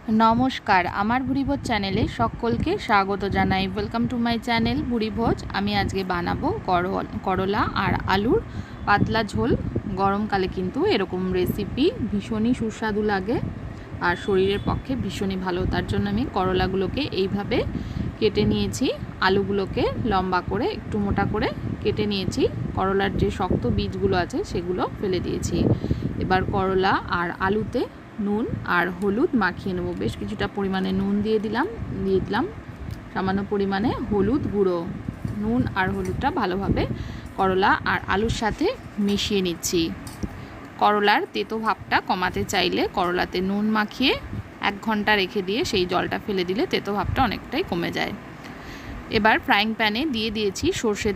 नमस्कार आमार भुड़ीभोज चैनेले सकलके स्वागत जानाई। Welcome to my channel Bhuribhoj. आमी आजके बानाबो करला और आलुर पातला झोल। गरमकाले किन्तु एरकम रेसिपि भीषणই सुस्वादु लागे और शरीरेर पक्षे भीषणই भालो। तार जोन्नो आमी करलागुलोके एइभाবে केटे निয়েছি, आलुगुलोके लम्बा करे एकटु मोटा करे केटे निয়েছি। करलार जे शक्त बीजगुलो आछे सेगुलो फेले दिয়েছি। एबार करला और आलुते নুন আর হলুদ মাখিয়ে নেব। বেশ কিছুটা পরিমাণে নুন দিয়ে দিলাম সামান্য পরিমাণে হলুদ গুঁড়ো। নুন আর হলুদটা ভালোভাবে করলা আর আলুর সাথে মিশিয়ে নিচ্ছি। করলার তেতো ভাবটা কমাতে চাইলে করলাতে নুন মাখিয়ে 1 ঘন্টা রেখে দিয়ে সেই জলটা ফেলে দিলে তেতো ভাবটা অনেকটাই কমে যায়। এবার ফ্রাইং প্যানে দিয়ে দিয়েছি সরষের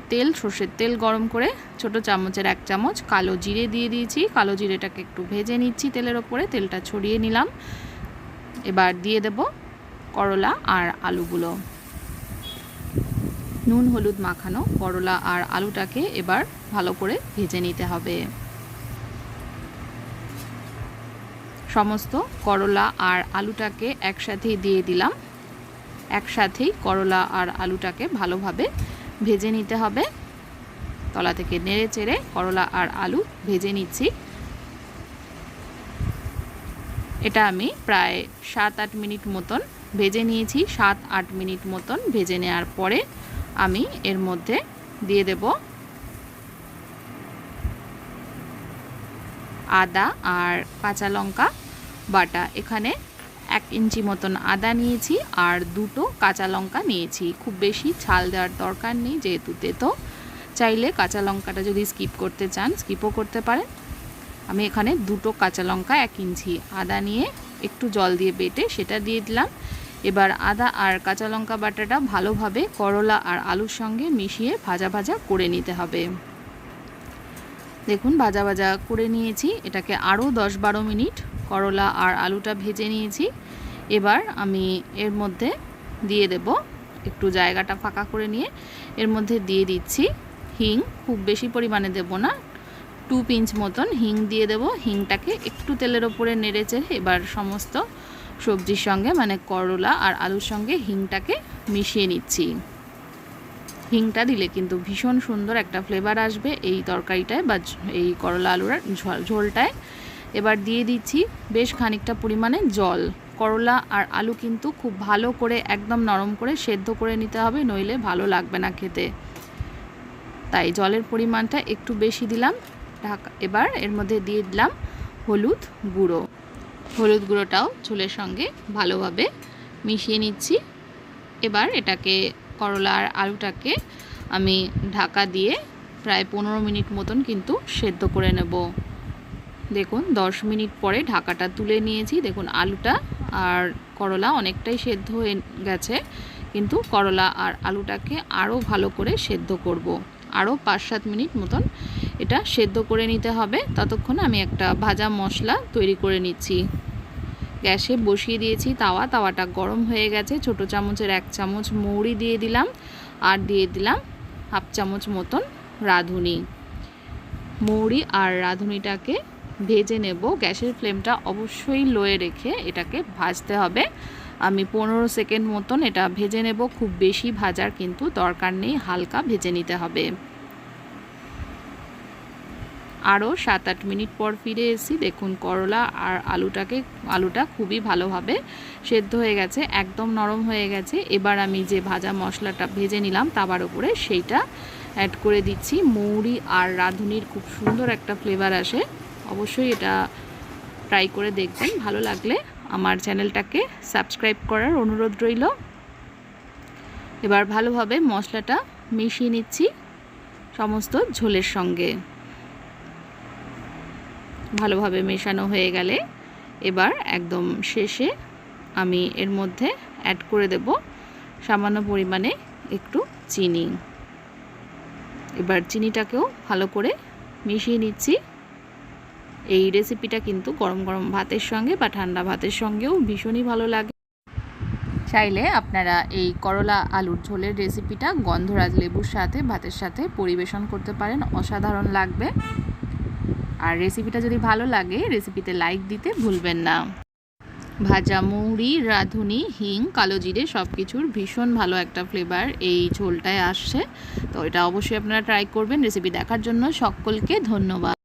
তেল গরম করে ছোট চামচের 1 চামচ কালো জিরে দিয়ে দিয়েছি। কালো জিরেটাকে একটু ভেজে নিচ্ছি তেলের ওপরে, তেলটা ছড়িয়ে নিলাম। এবার দিয়ে দেব করলা আর আলুগুলো। নুন হলুদ মাখানো করলা আর আলুটাকে এবার ভালো করে ভেজে নিতে হবে। সমস্ত করলা আর আলুটাকে একসাথে দিয়ে দিলাম। একসাথেই করলা আর আলুটাকে ভালোভাবে ভেজে নিতে হবে। তলা থেকে নেড়ে চেড়ে করলা আর আলু ভেজে নিচ্ছি। এটা আমি প্রায় 7-8 মিনিট মতন ভেজে নিয়েছি। 7-8 মিনিট মতন ভেজে নেওয়ার পরে আমি এর মধ্যে দিয়ে দেব আদা আর কাঁচা লঙ্কা বাটা। এখানে 1 ইঞ্চি মতন আদা নিয়েছি আর 2টো কাঁচা লঙ্কা নিয়েছি। খুব বেশি ঝাল দেওয়ার দরকার নেই যেহেতু তেতো। চাইলে কাঁচা লঙ্কাটা যদি স্কিপ করতে চান স্কিপও করতে পারেন। আমি এখানে 2টো কাঁচা লঙ্কা 1 ইঞ্চি আদা নিয়ে একটু জল দিয়ে বেটে সেটা দিয়ে দিলাম। এবার আদা আর কাঁচা লঙ্কা বাটাটা ভালোভাবে করলা আর আলুর সঙ্গে মিশিয়ে ভাজা ভাজা করে নিতে হবে। দেখুন ভাজা ভাজা করে নিয়েছি। এটাকে আরও 10-12 মিনিট করলা আর আলুটা ভেজে নিয়েছি। এবার আমি এর মধ্যে দিয়ে দেব একটু জায়গাটা ফাঁকা করে নিয়ে এর মধ্যে দিয়ে দিচ্ছি হিং। খুব বেশি পরিমাণে দেব না, 2 পিঞ্চ মতন হিং দিয়ে দেব। হিংটাকে একটু তেলের ওপরে নেড়ে চেড়ে এবার সমস্ত সবজির সঙ্গে মানে করলা আর আলুর সঙ্গে হিংটাকে মিশিয়ে নিচ্ছি। হিংটা দিলে কিন্তু ভীষণ সুন্দর একটা ফ্লেভার আসবে এই তরকারিটায় বা এই করলা আলুর ঝোলটায়। এবার দিয়ে দিচ্ছি বেশ খানিকটা পরিমাণে জল। করলা আর আলু কিন্তু খুব ভালো করে একদম নরম করে সেদ্ধ করে নিতে হবে, নইলে ভালো লাগবে না খেতে। তাই জলের পরিমাণটা একটু বেশি দিলাম। এবার এর মধ্যে দিয়ে দিলাম হলুদ গুঁড়ো। হলুদ গুঁড়োটাও ঝোলের সঙ্গে ভালোভাবে মিশিয়ে নিচ্ছি। এবার এটাকে করলা আর আলুটাকে আমি ঢাকা দিয়ে প্রায় 15 মিনিট মতন কিন্তু সেদ্ধ করে নেব। দেখুন 10 মিনিট পরে ঢাকাটা তুলে নিয়েছি। দেখুন আলুটা আর করলা অনেকটাই সেদ্ধ হয়ে গেছে, কিন্তু করলা আর আলুটাকে আরও ভালো করে সেদ্ধ করব। আরও 5-7 মিনিট মতন এটা সেদ্ধ করে নিতে হবে। ততক্ষণ আমি একটা ভাজা মশলা তৈরি করে নিচ্ছি। গ্যাসে বসিয়ে দিয়েছি তাওয়াটা গরম হয়ে গেছে। ছোট চামচের 1 চামচ মৌরি দিয়ে দিলাম আর দিয়ে দিলাম 1/2 চামচ মতন রাঁধুনি। মৌরি আর রাঁধুনিটাকে ভেজে নেব। গ্যাসের ফ্লেমটা অবশ্যই লোয়ে রেখে এটাকে ভাজতে হবে। আমি 15 সেকেন্ড মতন এটা ভেজে নেব। খুব বেশি ভাজার কিন্তু দরকার নেই, হালকা ভেজে নিতে হবে। আরও 7-8 মিনিট পর ফিরে এসেছি। দেখুন করলা আর আলুটা খুবই ভালোভাবে সেদ্ধ হয়ে গেছে, একদম নরম হয়ে গেছে। এবার আমি যে ভাজা মশলাটা ভেজে নিলাম তাবার উপরে সেইটা অ্যাড করে দিচ্ছি। মৌরি আর রাঁধুনির খুব সুন্দর একটা ফ্লেভার আসে। অবশ্যই এটা ট্রাই করে দেখবেন। ভালো লাগলে আমার চ্যানেলটাকে সাবস্ক্রাইব করার অনুরোধ রইল। এবার ভালোভাবে মশলাটা মিশিয়ে নিচ্ছি সমস্ত ঝোলের সঙ্গে। ভালোভাবে মেশানো হয়ে গেলে এবার একদম শেষে আমি এর মধ্যে অ্যাড করে দেব সামান্য পরিমাণে একটু চিনি। এবার চিনিটাকেও ভালো করে মিশিয়ে নিচ্ছি। এই রেসিপিটা কিন্তু গরম গরম ভাতের সঙ্গে বা ঠান্ডা ভাতের সঙ্গেও ভীষণই ভালো লাগে। চাইলে আপনারা এই করলা আলুর ঝোলের রেসিপিটা গন্ধরাজ লেবুর সাথে ভাতের সাথে পরিবেশন করতে পারেন, অসাধারণ লাগবে। আর রেসিপিটা যদি ভালো লাগে রেসিপিতে লাইক দিতে ভুলবেন না। ভাজা মৌরি, রাঁধুনি, হিং, কালো জিরে সব কিছুর ভীষণ ভালো একটা ফ্লেভার এই ঝোলটায় আসছে। তো এটা অবশ্যই আপনারা ট্রাই করবেন। রেসিপি দেখার জন্য সকলকে ধন্যবাদ।